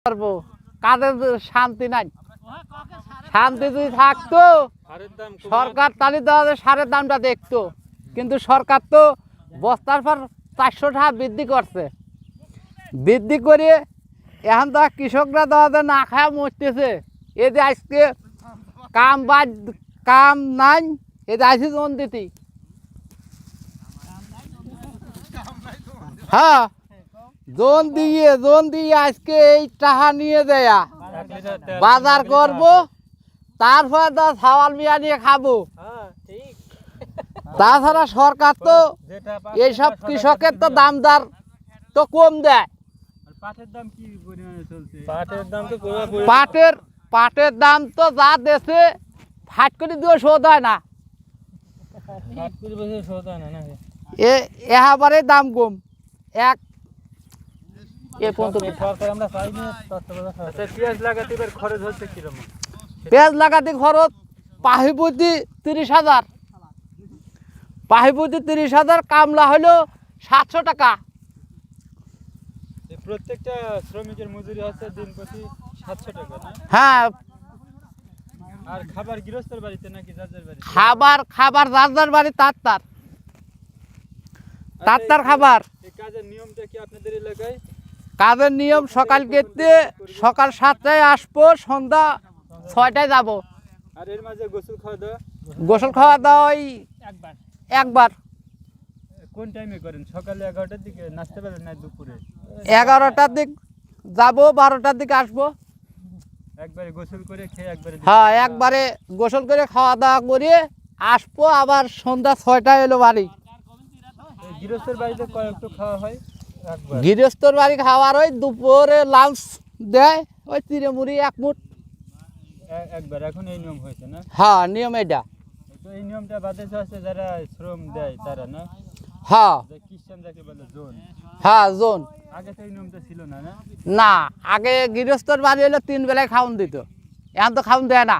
পারবো কাদের শান্তি নাই। শান্তি যদি থাকতো সরকার তাহলে সারের দামটা দেখতো, কিন্তু সরকার তো বস্তার পর 400 টাকা বৃদ্ধি করছে। বৃদ্ধি করে এখন তো কৃষকরা দাদা না খায় মরতেছে। এই যে আজকে কাম নাই, এই যে আইসি জোন দিতি, হ্যাঁ জোন দিয়ে আজকে এই টাকা নিয়ে দেয়া বাজার করব, তারপর ছাওয়াল মিয়া নিয়ে খাবো। তাছাড়া সরকার তো এইসব কৃষকের তো দামদার তো কম দেয়। পাটের দাম তো যা দেশে ফাট করে দিয়ে শোধ হয় না, এবারে দাম কম। পেঁয়াজ লাগাতে খরচ পাহিপতি 30,000, পাহিপতি 30,000, কামলা হলো 700 টাকা। প্রত্যেকটা শ্রমিকের মজুরি হচ্ছে দিন প্রতি 700 টাকা। হ্যাঁ, আর খাবার গৃহস্থের বাড়িতে নাকি যার যার বাড়িতে? খাবার যার যার বাড়ি তার খাবার। এই কাজের নিয়মটা কি আপনাদের এলাকায়? কাজের নিয়ম সকাল 7টায় আসবো, সন্ধ্যা 6টায় যাব। আর এর মাঝে গোসল খাওয়া দাওয়া ওই একবার। কোন টাইমে করেন? সকালে 11টার দিকে নাস্তা পাবেন না দুপুরে? 11টার দিক যাব, 12টার দিকে আসবো। একবারে গোসল করে খেয়ে একবারে? হ্যাঁ, একবারে গোসল করে খাওয়া দাওয়া করে আসবো, আবার সন্ধ্যা 6টায় এলো বাড়ি। গৃহস্থের বাড়িতে কয়েকটু খাওয়া হয়? গৃহস্থর বাড়ি খাওয়ার ওই দুপুরে লাঞ্চ দেয়, ওই চিড়ে-মুড়ি 1 মুঠ একবার। এখন এই নিয়ম হয়েছে না? হ্যাঁ, নিয়ম এটা। তো এই নিয়মটা বাতাসে আছে যারা শ্রম দেয় তারা না? হ্যাঁ, খ্রিস্টান যাকে বলে জোন। হ্যাঁ জোন। আগে তো এই নিয়মটা ছিল না? না, আগে গৃহস্থর বাড়ি হলে 3 বেলায় খাওয়ান দিত, এখন তো খাওয়ান দেয় না।